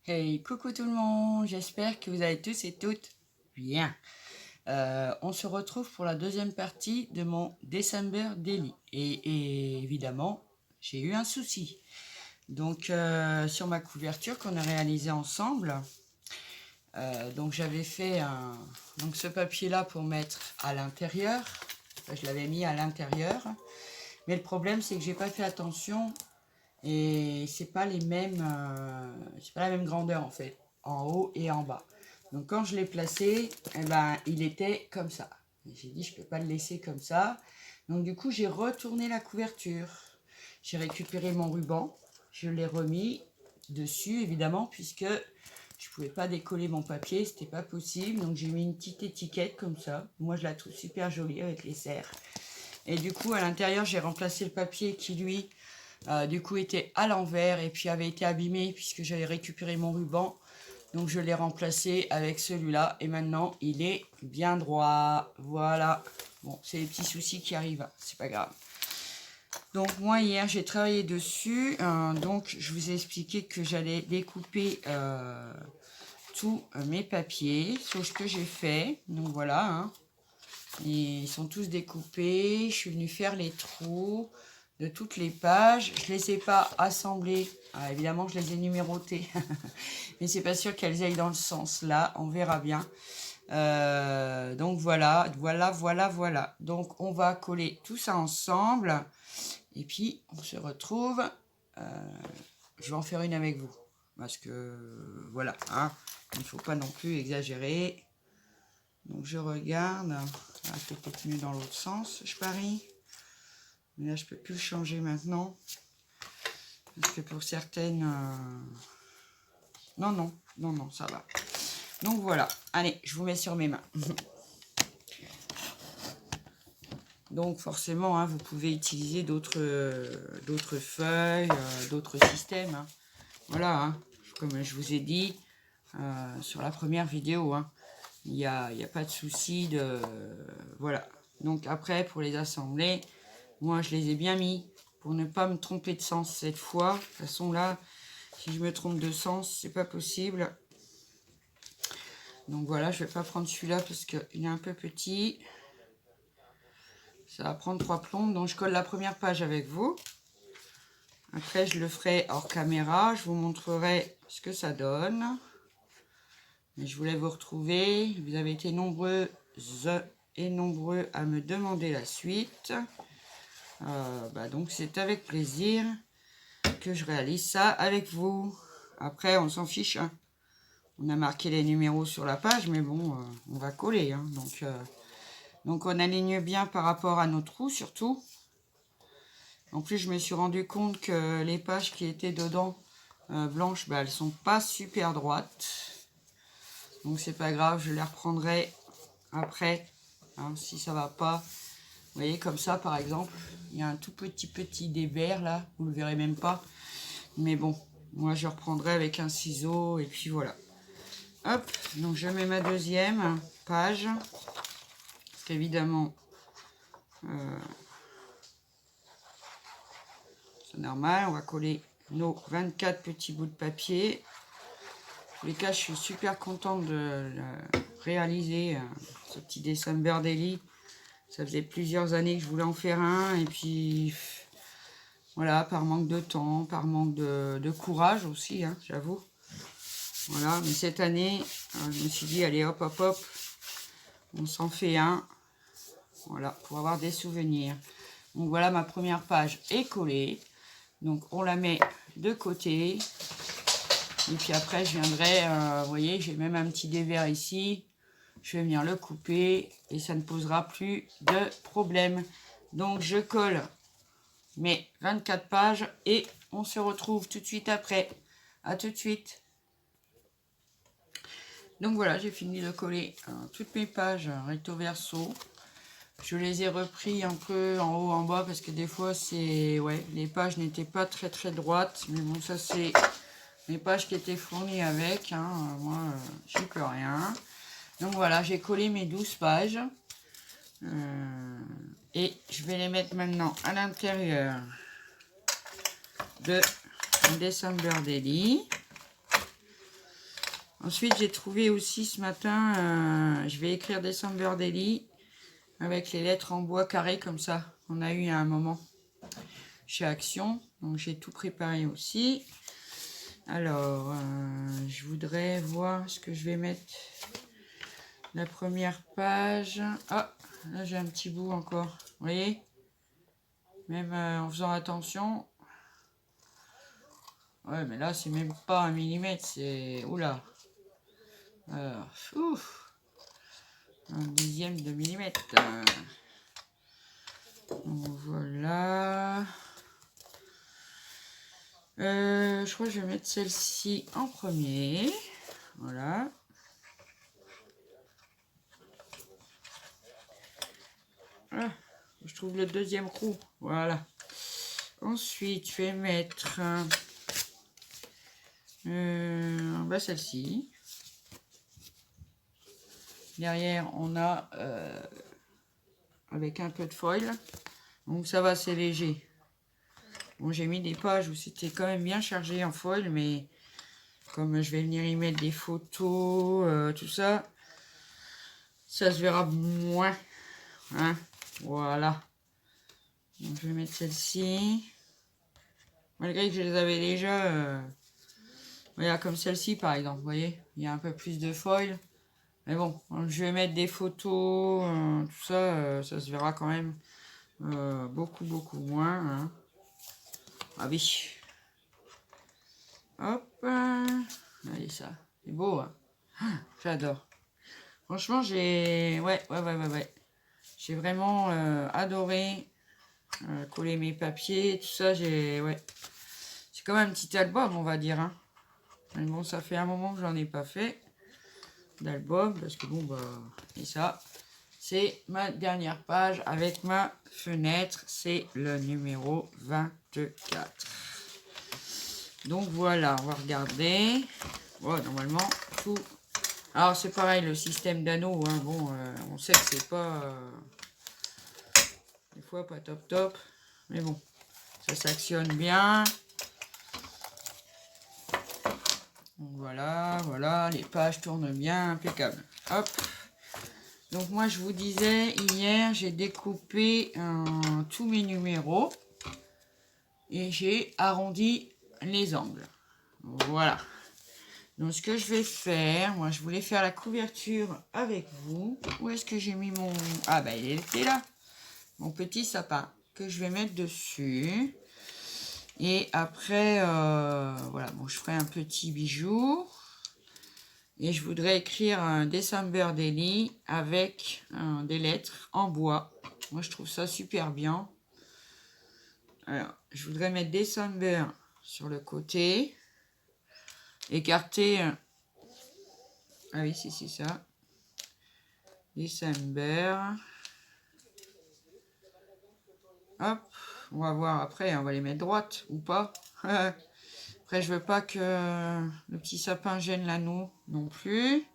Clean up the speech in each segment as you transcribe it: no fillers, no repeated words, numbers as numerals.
Hey, coucou tout le monde, j'espère que vous allez tous et toutes bien. On se retrouve pour la deuxième partie de mon December Daily. Et évidemment, j'ai eu un souci. Donc, sur ma couverture qu'on a réalisée ensemble, donc j'avais fait ce papier-là pour mettre à l'intérieur. Je l'avais mis à l'intérieur. Mais le problème, c'est que j'ai pas fait attention et c'est pas la même grandeur en fait, en haut et en bas. Donc quand je l'ai placé, eh ben, il était comme ça. J'ai dit je peux pas le laisser comme ça. Donc du coup j'ai retourné la couverture. J'ai récupéré mon ruban, je l'ai remis dessus évidemment puisque je pouvais pas décoller mon papier, c'était pas possible. Donc j'ai mis une petite étiquette comme ça. Moi je la trouve super jolie avec les serres. Et du coup à l'intérieur j'ai remplacé le papier qui lui du coup était à l'envers et puis avait été abîmé puisque j'avais récupéré mon ruban. Donc je l'ai remplacé avec celui-là et maintenant il est bien droit. Voilà. Bon, c'est les petits soucis qui arrivent, c'est pas grave. Donc moi hier j'ai travaillé dessus. Donc je vous ai expliqué que j'allais découper tous mes papiers. C'est ce que j'ai fait. Donc voilà. Hein. Ils sont tous découpés. Je suis venue faire les trous de toutes les pages. Je ne les ai pas assemblées. Ah, évidemment, je les ai numérotées. Mais c'est pas sûr qu'elles aillent dans le sens là. On verra bien. Donc voilà. Donc on va coller tout ça ensemble. Et puis on se retrouve. Je vais en faire une avec vous. Parce que voilà. Hein, il ne faut pas non plus exagérer. Donc je regarde. Ah, c'est peut-être mieux dans l'autre sens, je parie. Mais là, je peux plus le changer maintenant. Parce que pour certaines... Non, ça va. Donc voilà. Allez, je vous mets sur mes mains. Donc forcément, hein, vous pouvez utiliser d'autres feuilles, d'autres systèmes. Hein. Voilà, hein. Comme je vous ai dit sur la première vidéo. Hein. Il n'y a pas de souci de... voilà. Donc après, pour les assembler, moi je les ai bien mis pour ne pas me tromper de sens cette fois. De toute façon là, si je me trompe de sens, c'est pas possible. Donc voilà, je vais pas prendre celui-là parce qu'il est un peu petit. Ça va prendre 3 plombes. Donc je colle la première page avec vous. Après, je le ferai hors caméra. Je vous montrerai ce que ça donne. Mais je voulais vous retrouver. Vous avez été nombreux et nombreux à me demander la suite. Donc c'est avec plaisir que je réalise ça avec vous. Après, on s'en fiche. Hein. On a marqué les numéros sur la page, mais bon, on va coller. Hein. Donc on aligne bien par rapport à nos trous surtout. En plus, je me suis rendu compte que les pages qui étaient dedans blanches, elles sont pas super droites. Donc c'est pas grave, je les reprendrai après, hein, si ça va pas. Vous voyez, comme ça par exemple, il y a un tout petit dévers là, vous le verrez même pas. Mais bon, moi je reprendrai avec un ciseau et puis voilà. Hop, donc je mets ma deuxième page. Parce qu'évidemment, c'est normal, on va coller nos 24 petits bouts de papier. En tous les cas, je suis super contente de réaliser ce petit December Daily. Ça faisait plusieurs années que je voulais en faire un. Et puis, voilà, par manque de temps, par manque de courage aussi, hein, j'avoue. Voilà, mais cette année, je me suis dit, allez, hop, on s'en fait un. Voilà, pour avoir des souvenirs. Donc voilà, ma première page est collée. Donc on la met de côté. Et puis après, je viendrai, vous voyez, j'ai même un petit dévers ici. Je vais venir le couper et ça ne posera plus de problème. Donc je colle mes 24 pages et on se retrouve tout de suite après. À tout de suite. Donc voilà, j'ai fini de coller toutes mes pages recto verso. Je les ai repris un peu en haut, en bas, parce que des fois, les pages n'étaient pas très droites. Mais bon, ça, c'est les pages qui étaient fournies avec. Hein. Moi, j'y peux rien. Donc voilà, j'ai collé mes 12 pages. Et je vais les mettre maintenant à l'intérieur de December Daily. Ensuite, j'ai trouvé aussi ce matin, je vais écrire December Daily avec les lettres en bois carré comme ça. On a eu à un moment chez Action. Donc, j'ai tout préparé aussi. Alors, je voudrais voir ce que je vais mettre. La première page. Ah, là, j'ai un petit bout encore. Vous voyez? Même en faisant attention. Ouais, mais là, c'est même pas 1 millimètre. C'est... Oula. Ouf. 1/10 de millimètre. Donc, voilà. Je crois que je vais mettre celle-ci en premier. Voilà. Ah, je trouve le deuxième trou. Voilà. Ensuite, je vais mettre bah celle-ci. Derrière, on a avec un peu de foil. Donc ça va, c'est léger. Bon, j'ai mis des pages où c'était quand même bien chargé en foil, mais comme je vais venir y mettre des photos, tout ça, ça se verra moins. Hein, voilà. Donc je vais mettre celle-ci. Malgré que je les avais déjà, voilà, comme celle-ci par exemple, vous voyez, il y a un peu plus de foil. Mais bon, je vais mettre des photos, tout ça, ça se verra quand même beaucoup moins. Hein. Ah oui. Hop. Allez, ça. C'est beau, hein. J'adore. Franchement, j'ai... Ouais. J'ai vraiment adoré coller mes papiers, tout ça. Ouais. C'est comme un petit album, on va dire. Hein. Mais bon, ça fait un moment que j'en ai pas fait d'album, parce que bon, bah... Et ça, c'est ma dernière page avec ma fenêtre. C'est le numéro 24. Donc voilà, on va regarder. Ouais, normalement, tout... Alors c'est pareil, le système d'anneaux, hein, bon, on sait que c'est pas... des fois pas top. Mais bon, ça s'actionne bien. Donc voilà, les pages tournent bien, impeccable. Hop. Donc moi je vous disais, hier j'ai découpé tous mes numéros. Et j'ai arrondi les angles. Voilà. Donc ce que je vais faire, moi je voulais faire la couverture avec vous. Où est-ce que j'ai mis mon... Ah bah il était là. Mon petit sapin que je vais mettre dessus. Et après, voilà, bon je ferai un petit bijou. Et je voudrais écrire un December Daily avec des lettres en bois. Moi je trouve ça super bien. Alors, je voudrais mettre December sur le côté. Écarter. Ah oui, c'est ça. December. Hop. On va voir après. On va les mettre droites ou pas. Après, je veux pas que le petit sapin gêne l'anneau non plus.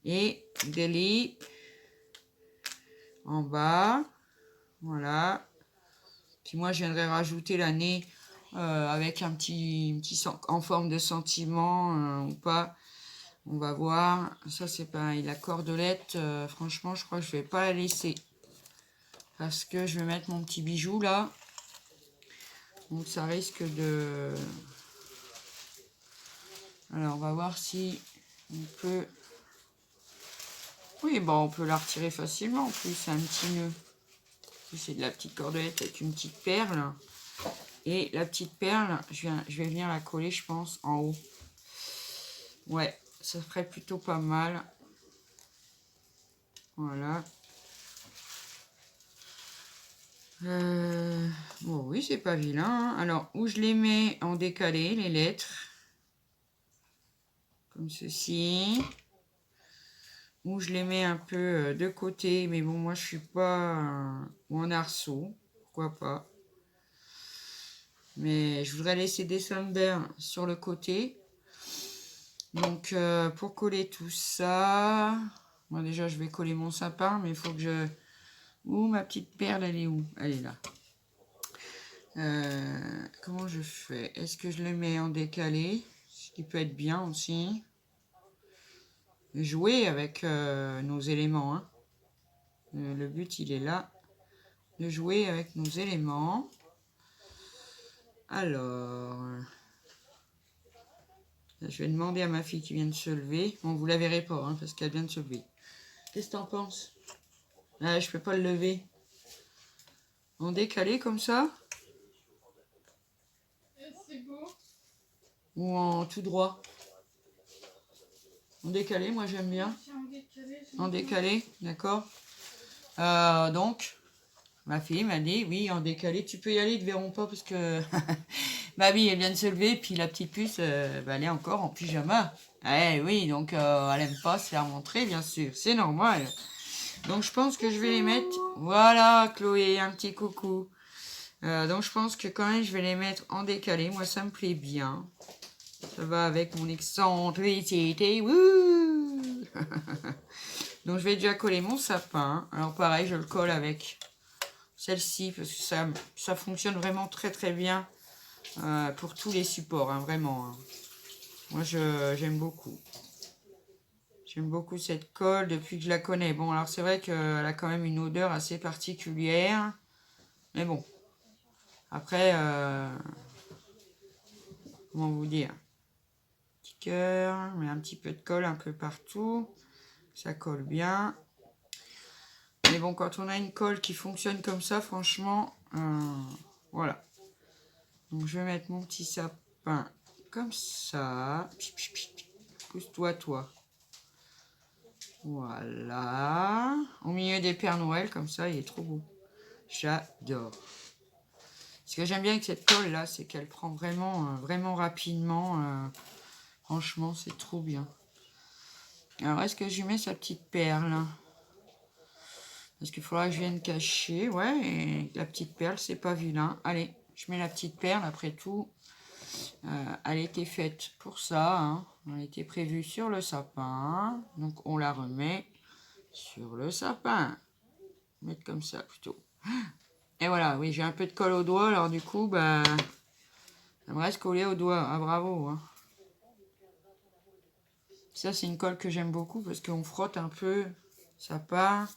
Et Daily. En bas. Voilà. Puis moi, je viendrai rajouter l'année avec un petit en forme de sentiment ou pas. On va voir. Ça, c'est pareil. La cordelette, franchement, je crois que je vais pas la laisser. Parce que je vais mettre mon petit bijou là. Donc, ça risque de... Alors, on va voir si on peut... Oui, bon, on peut la retirer facilement. En plus, c'est un petit nœud. C'est de la petite cordelette avec une petite perle. Et la petite perle, je vais venir la coller, je pense, en haut. Ouais, ça ferait plutôt pas mal. Voilà. Bon, oui, c'est pas vilain. Hein. Alors, où je les mets en décalé, les lettres. Comme ceci. Où je les mets un peu de côté. Mais bon, moi, je suis pas... ou en arceau. Pourquoi pas. Mais je voudrais laisser December sur le côté. Donc, pour coller tout ça... Moi, déjà, je vais coller mon sapin. Mais il faut que je... Où ma petite perle, elle est où? Elle est là. Comment je fais? Est-ce que je le mets en décalé? Ce qui peut être bien aussi. jouer avec nos éléments. Hein. Le but, il est là, de jouer avec nos éléments. Alors, je vais demander à ma fille qui vient de se lever. Bon, vous la verrez pas, hein, parce qu'elle vient de se lever. Qu'est-ce que t'en penses? Ah, je peux pas le lever. En décalé comme ça? C'est beau. Ou en tout droit? En décalé, moi j'aime bien. En décalé, d'accord. Donc, ma fille m'a dit, oui, en décalé, tu peux y aller, ils te verront pas parce que ma vie, elle vient de se lever, puis la petite puce, elle est encore en pyjama. Eh oui, donc elle aime pas se faire montrer, bien sûr, c'est normal. Donc je pense que je vais les mettre, voilà Chloé, un petit coucou. Donc je pense que quand même je vais les mettre en décalé, moi ça me plaît bien. Ça va avec mon excentricité, wouh. Donc je vais déjà coller mon sapin. Alors pareil, je le colle avec celle-ci parce que ça fonctionne vraiment très très bien pour tous les supports, hein, vraiment. Hein. Moi j'aime beaucoup. J'aime beaucoup cette colle depuis que je la connais. Bon, alors c'est vrai qu'elle a quand même une odeur assez particulière. Mais bon. Après, comment vous dire? Petit cœur, mais un petit peu de colle un peu partout. Ça colle bien. Mais bon, quand on a une colle qui fonctionne comme ça, franchement, voilà. Donc je vais mettre mon petit sapin comme ça. Pousse-toi, toi. Voilà. Au milieu des Pères Noël, comme ça, il est trop beau. J'adore. Ce que j'aime bien avec cette colle là, c'est qu'elle prend vraiment rapidement. Franchement, c'est trop bien. Alors, est-ce que je lui mets sa petite perle? Parce qu'il faudra que je vienne cacher. Ouais, et la petite perle, c'est pas vilain. Allez, je mets la petite perle. Après tout, elle était faite pour ça. Hein. Elle était prévue sur le sapin. Donc, on la remet sur le sapin. Mettre comme ça plutôt. Et voilà, oui, j'ai un peu de colle au doigt. Alors, du coup, bah, ça me reste collé au doigt. Ah, bravo. Hein. Ça, c'est une colle que j'aime beaucoup parce qu'on frotte un peu. Ça part.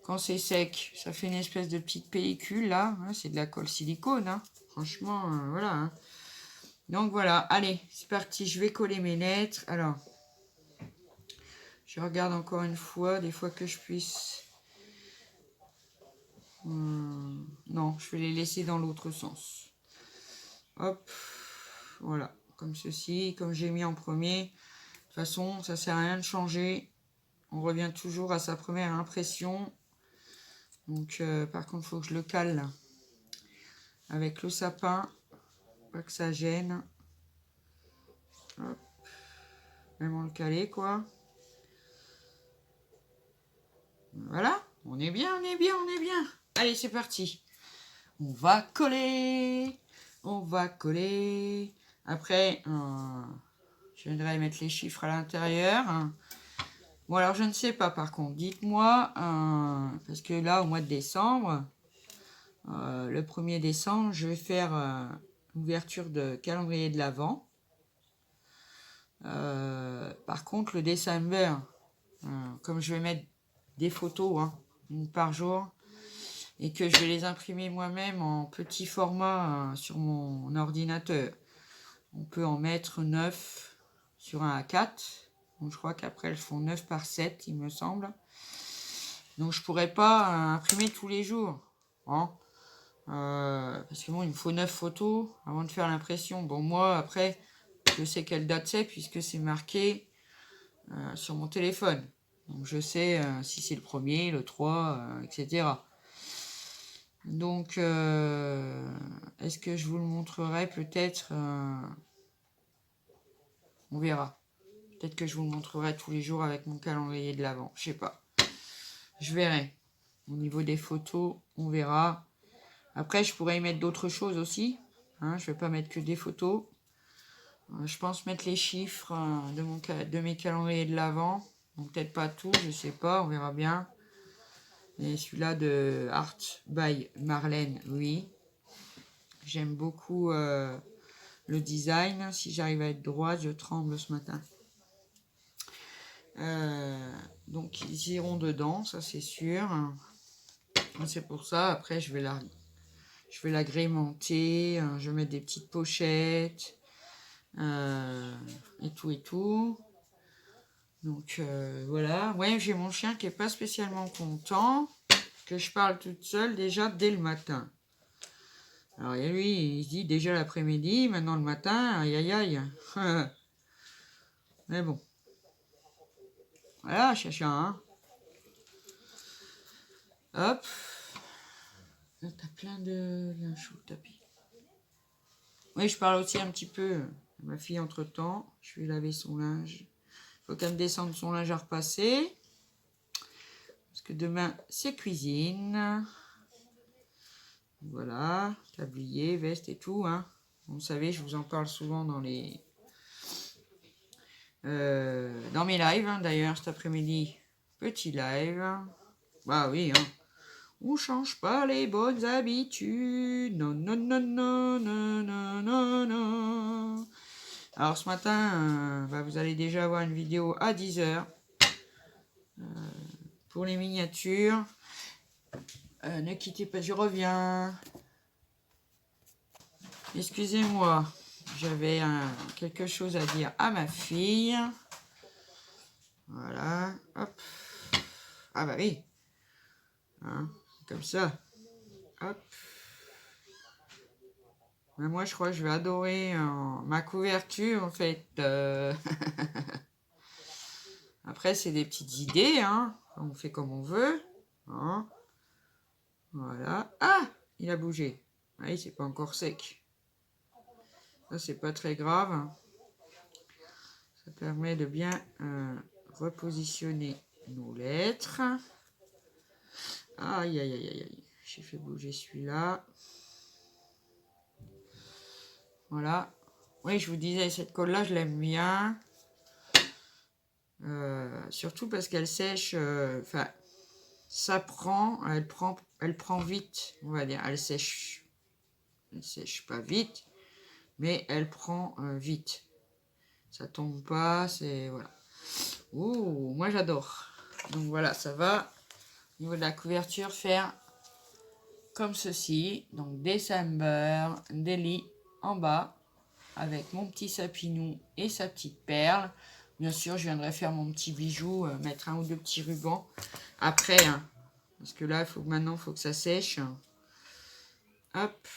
Quand c'est sec, ça fait une espèce de petite pellicule là. Hein, c'est de la colle silicone. Hein. Franchement, voilà. Hein. Donc voilà, allez, c'est parti. Je vais coller mes lettres. Alors, je regarde encore une fois, des fois que je puisse. Non, je vais les laisser dans l'autre sens. Hop, voilà, comme ceci, comme j'ai mis en premier. De toute façon, ça sert à rien de changer. On revient toujours à sa première impression. Donc, par contre, il faut que je le cale là. Avec le sapin. Pas que ça gêne. Hop. Vraiment le caler, quoi. Voilà. On est bien, on est bien, on est bien. Allez, c'est parti. On va coller. On va coller. Après, je viendrai mettre les chiffres à l'intérieur. Bon, alors, je ne sais pas, par contre. Dites-moi, parce que là, au mois de décembre, le 1er décembre, je vais faire ouverture de calendrier de l'Avent. Par contre, le December, comme je vais mettre des photos, hein, une par jour, et que je vais les imprimer moi-même en petit format sur mon ordinateur, on peut en mettre 9 sur un A4. Donc, je crois qu'après, elles font 9 par 7, il me semble. Donc, je pourrais pas imprimer tous les jours. Hein. Parce que bon, il me faut 9 photos avant de faire l'impression. Bon, moi, après, je sais quelle date c'est puisque c'est marqué sur mon téléphone. Donc, je sais si c'est le 1er, le 3, etc. Donc, est-ce que je vous le montrerai peut-être on verra. Peut-être que je vous le montrerai tous les jours avec mon calendrier de l'Avent. Je sais pas. Je verrai. Au niveau des photos, on verra. Après, je pourrais y mettre d'autres choses aussi. Hein, je vais pas mettre que des photos. Je pense mettre les chiffres de mes calendriers de l'Avent. Donc peut-être pas tout, je sais pas, on verra bien. Et celui-là de Art by Marlène, oui. J'aime beaucoup le design. Si j'arrive à être droite, je tremble ce matin. Donc ils iront dedans, ça c'est sûr. C'est pour ça, après je vais l'agrémenter, je vais mettre des petites pochettes, et tout. Donc voilà, ouais, j'ai mon chien qui est pas spécialement content que je parle toute seule déjà dès le matin. Alors lui, il se dit déjà l'après-midi, maintenant le matin, aïe aïe aïe. Mais bon. Voilà, chacha, hein. Hop. Là, t'as plein de linge sous le tapis. Oui, je parle aussi un petit peu à ma fille entre-temps. Je vais laver son linge. Faut qu'elle me descende son linge à repasser. Parce que demain, c'est cuisine. Voilà, tablier, veste et tout, hein. Vous savez, je vous en parle souvent dans les... dans mes lives, hein. D'ailleurs, cet après-midi, petit live. Bah oui, hein. On change pas les bonnes habitudes. Non, non, non, non, non, non, non, non. Alors ce matin, vous allez déjà avoir une vidéo à 10h. Pour les miniatures. Ne quittez pas, je reviens. Excusez-moi, j'avais quelque chose à dire à ma fille. Voilà, hop. Ah bah oui. Hein, comme ça. Hop. Mais moi, je crois que je vais adorer ma couverture, en fait. Après, c'est des petites idées, hein. On fait comme on veut. Hein. Voilà. Ah, il a bougé. Oui, c'est pas encore sec. Ça, c'est pas très grave. Ça permet de bien repositionner nos lettres. Aïe, aïe, aïe, aïe, aïe. J'ai fait bouger celui-là. Voilà. Oui, je vous disais, cette colle-là, je l'aime bien. Surtout parce qu'elle sèche... Enfin, ça prend... Elle prend vite, on va dire. Elle sèche pas vite, mais elle prend vite. Ça tombe pas, c'est... Voilà. Ouh, moi j'adore. Donc voilà, ça va. Au niveau de la couverture, faire comme ceci. Donc December Daily en bas. Avec mon petit sapinou et sa petite perle. Bien sûr, je viendrai faire mon petit bijou, mettre un ou deux petits rubans. Après, hein, parce que là, maintenant, il faut que ça sèche. Hop,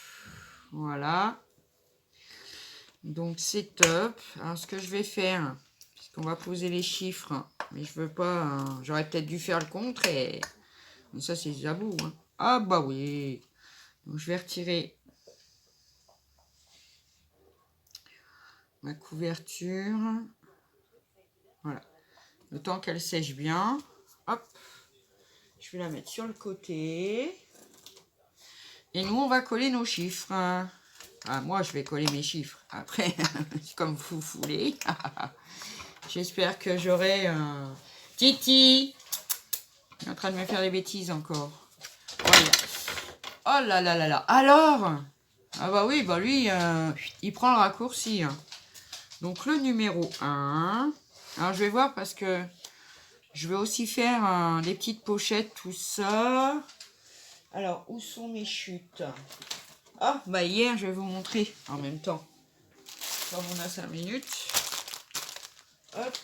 voilà. Donc, c'est top. Alors, ce que je vais faire, puisqu'on va poser les chiffres, mais je veux pas... J'aurais peut-être dû faire le contre. Mais ça, c'est Zabou. Hein. Ah, bah oui. Donc, je vais retirer ma couverture. Voilà. Le temps qu'elle sèche bien. Hop. Je vais la mettre sur le côté. Et nous, on va coller nos chiffres. Ah, moi, je vais coller mes chiffres. Après, comme vous voulez. J'espère que j'aurai... Titi! Il est en train de me faire des bêtises encore. Voilà. Oh là là là là. Alors? Ah bah oui, bah lui, il prend le raccourci. Hein. Donc, le numéro 1. Alors, je vais voir parce que je vais aussi faire des petites pochettes, tout ça. Alors, où sont mes chutes? Ah, bah hier, je vais vous montrer en même temps. Comme on a 5 minutes. Hop.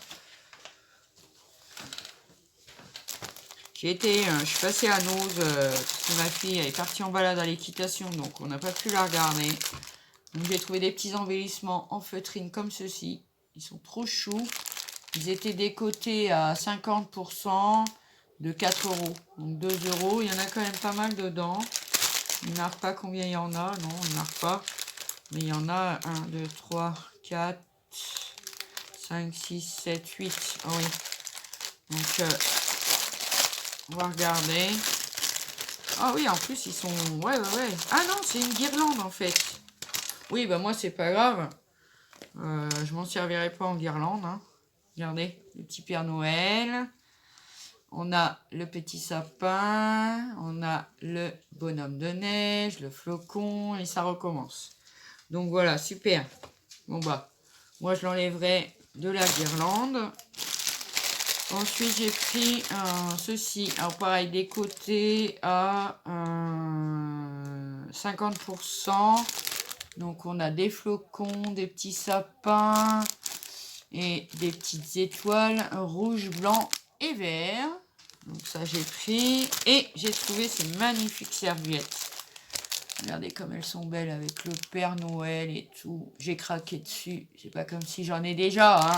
Je suis passée à Nose, parce que ma fille est partie en balade à l'équitation, donc on n'a pas pu la regarder. Donc j'ai trouvé des petits embellissements en feutrine comme ceci. Ils sont trop choux. Ils étaient décotés à 50% de 4 €. Donc 2 €. Il y en a quand même pas mal dedans. Il ne marque pas combien il y en a. Non, il ne marque pas. Mais il y en a 1, 2, 3, 4, 5, 6, 7, 8. Oh oui. Donc, on va regarder. Ah oui, en plus, ils sont... Ouais. Ah non, c'est une guirlande, en fait. Oui, bah moi, c'est pas grave. Je m'en servirai pas en guirlande. Hein. Regardez, le petit Père Noël. On a le petit sapin. On a le bonhomme de neige, le flocon. Et ça recommence. Donc voilà, super. Bon bah, moi, je l'enlèverai de la guirlande. Ensuite, j'ai pris ceci. Alors, pareil, des côtés à 50%. Donc, on a des flocons, des petits sapins et des petites étoiles rouge, blanc et vert. Donc, ça, j'ai pris. Et j'ai trouvé ces magnifiques serviettes. Regardez comme elles sont belles avec le Père Noël et tout. J'ai craqué dessus. C'est pas comme si j'en ai déjà, hein.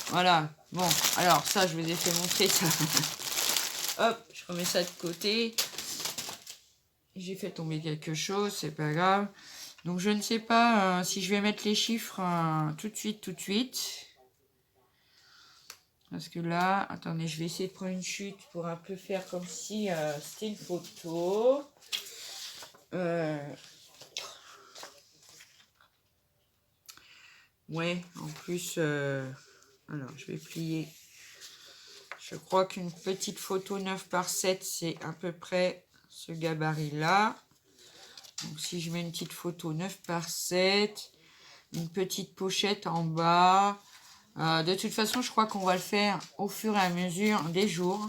Voilà. Bon, alors ça, je vous ai fait montrer ça. Hop, je remets ça de côté. J'ai fait tomber quelque chose, c'est pas grave. Donc, je ne sais pas si je vais mettre les chiffres tout de suite. Parce que là, attendez, je vais essayer de prendre une chute pour un peu faire comme si c'était une photo. Ouais, en plus, alors je vais plier. Je crois qu'une petite photo 9 par 7, c'est à peu près ce gabarit-là. Donc si je mets une petite photo 9 par 7, une petite pochette en bas. De toute façon, je crois qu'on va le faire au fur et à mesure des jours.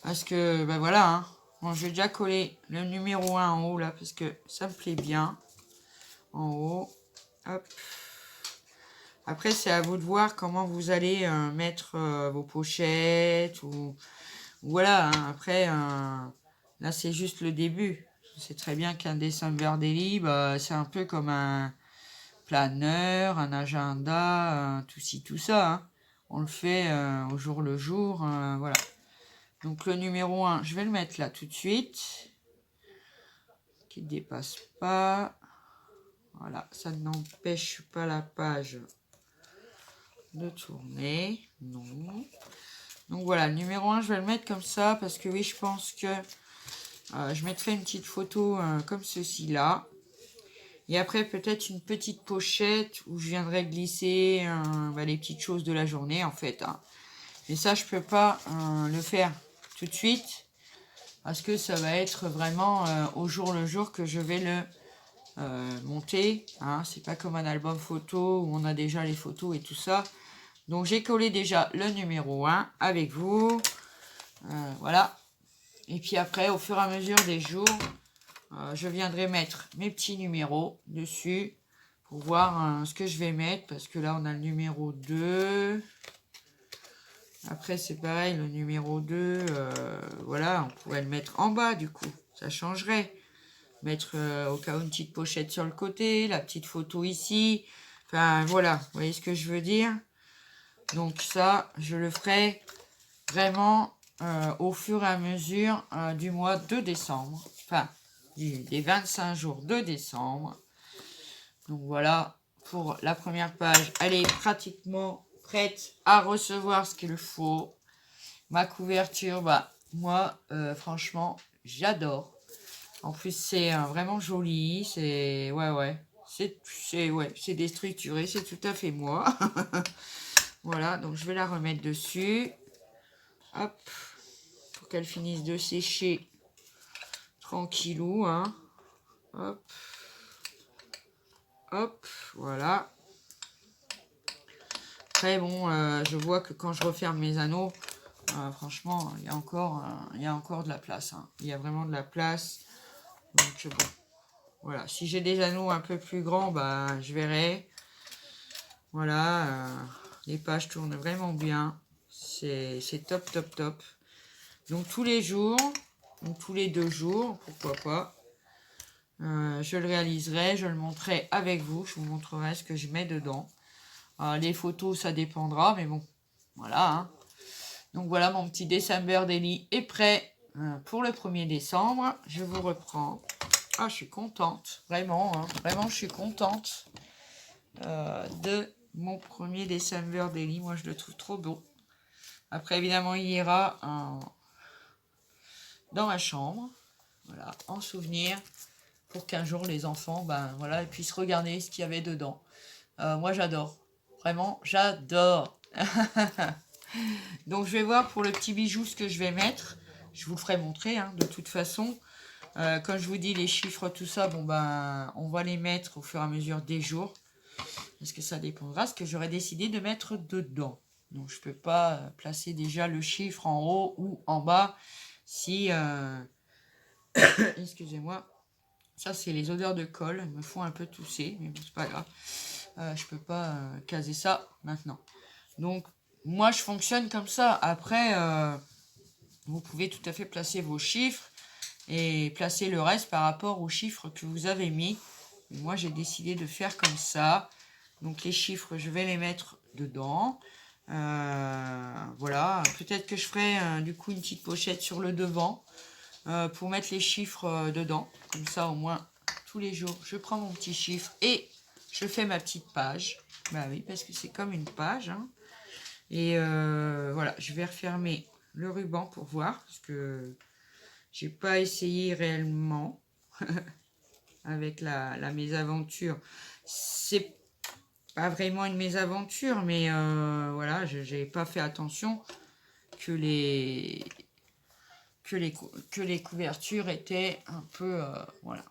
Parce que, ben voilà, hein. Bon, je vais déjà coller le numéro 1 en haut là, parce que ça me plaît bien. En haut, hop. Après, c'est à vous de voir comment vous allez mettre vos pochettes. Voilà, hein. Après, là, c'est juste le début. Je sais très bien qu'un December Daily, bah, c'est un peu comme un planeur, un agenda, tout ci, tout ça. Hein. On le fait au jour le jour. Voilà. Donc, le numéro 1, je vais le mettre là tout de suite. Qui ne dépasse pas. Voilà, ça n'empêche pas la page de tourner. Non. Donc voilà, le numéro 1, je vais le mettre comme ça parce que oui, je pense que je mettrai une petite photo comme ceci là. Et après, peut-être une petite pochette où je viendrai glisser les petites choses de la journée en fait. Hein. Mais ça, je peux pas le faire tout de suite parce que ça va être vraiment au jour le jour que je vais le monter. Hein. C'est pas comme un album photo où on a déjà les photos et tout ça. Donc, j'ai collé déjà le numéro 1 avec vous. Voilà. Et puis après, au fur et à mesure des jours, je viendrai mettre mes petits numéros dessus pour voir ce que je vais mettre. Parce que là, on a le numéro 2. Après, c'est pareil, le numéro 2, voilà, on pourrait le mettre en bas du coup. Ça changerait. Mettre au cas où une petite pochette sur le côté, la petite photo ici. Enfin, voilà, vous voyez ce que je veux dire? Donc ça, je le ferai vraiment au fur et à mesure du mois de décembre. Enfin, des 25 jours de décembre. Donc voilà, pour la première page, elle est pratiquement prête à recevoir ce qu'il faut. Ma couverture, bah, moi, franchement, j'adore. En plus, c'est vraiment joli. C'est... Ouais. C'est déstructuré. C'est tout à fait moi. Voilà, donc je vais la remettre dessus. Hop. Pour qu'elle finisse de sécher tranquillou. Hein. Hop. Hop. Voilà. Après, bon, je vois que quand je referme mes anneaux, franchement, il y a encore de la place. Hein. Il y a vraiment de la place. Donc, bon. Voilà. Si j'ai des anneaux un peu plus grands, bah, je verrai. Voilà. Les pages tournent vraiment bien. C'est top. Donc tous les jours, donc tous les 2 jours, pourquoi pas. Je le réaliserai, je le montrerai avec vous. Je vous montrerai ce que je mets dedans. Les photos, ça dépendra, mais bon, voilà. Hein. Donc voilà, mon petit December Daily est prêt pour le 1er décembre. Je vous reprends. Ah, je suis contente, vraiment, hein, vraiment, je suis contente de mon 1er December Daily. Moi, je le trouve trop beau. Après, évidemment, il ira dans ma chambre, voilà, en souvenir, pour qu'un jour les enfants, ben voilà, ils puissent regarder ce qu'il y avait dedans. Moi, j'adore, vraiment, j'adore. Donc, je vais voir pour le petit bijou ce que je vais mettre. Je vous le ferai montrer, hein, de toute façon. Comme je vous dis, les chiffres, tout ça, bon ben, on va les mettre au fur et à mesure des jours. Parce que ça dépendra ce que j'aurai décidé de mettre dedans. Donc, je peux pas placer déjà le chiffre en haut ou en bas si... Excusez-moi. Ça, c'est les odeurs de colle. Elles me font un peu tousser, mais bon, c'est pas grave. Je peux pas caser ça maintenant. Donc, moi, je fonctionne comme ça. Après, vous pouvez tout à fait placer vos chiffres et placer le reste par rapport aux chiffres que vous avez mis. Moi, j'ai décidé de faire comme ça. Donc, les chiffres, je vais les mettre dedans. Voilà. Peut-être que je ferai du coup une petite pochette sur le devant pour mettre les chiffres dedans. Comme ça, au moins, tous les jours, je prends mon petit chiffre et je fais ma petite page. Bah oui, parce que c'est comme une page. Hein. Et voilà, je vais refermer le ruban pour voir. Parce que j'ai pas essayé réellement avec la mésaventure. C'est pas vraiment une mésaventure, mais voilà, je n'ai pas fait attention que les couvertures étaient un peu voilà.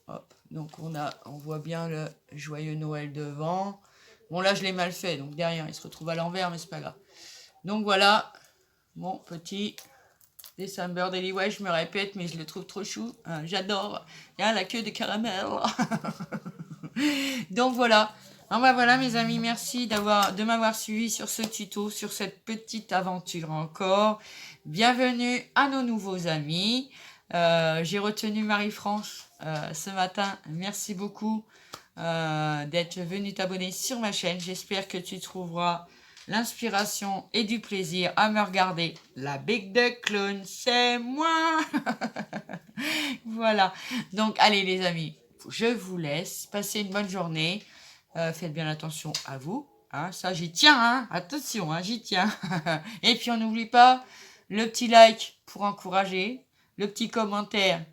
Hop. Donc on voit bien le joyeux Noël devant. Bon là je l'ai mal fait, donc derrière il se retrouve à l'envers, mais c'est pas grave. Donc voilà mon petit December Daily. Ouais, je me répète, mais je le trouve trop chou. J'adore. Il y a la queue de caramel. Donc voilà. Ah bah voilà mes amis, merci de m'avoir suivi sur ce tuto, sur cette petite aventure encore. Bienvenue à nos nouveaux amis. J'ai retenu Marie-France ce matin. Merci beaucoup d'être venue t'abonner sur ma chaîne. J'espère que tu trouveras l'inspiration et du plaisir à me regarder. La Big Duck Clone, c'est moi. Voilà. Donc allez les amis, je vous laisse. Passez une bonne journée. Faites bien attention à vous. Hein, ça, j'y tiens. Hein, attention, hein, j'y tiens. Et puis, on n'oublie pas le petit like pour encourager, le petit commentaire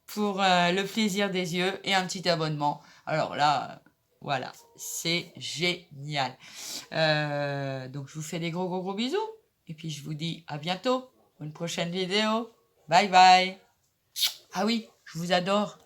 pour le plaisir des yeux et un petit abonnement. Alors là, voilà, c'est génial. Donc, je vous fais des gros bisous. Et puis, je vous dis à bientôt pour une prochaine vidéo. Bye bye. Ah oui, je vous adore.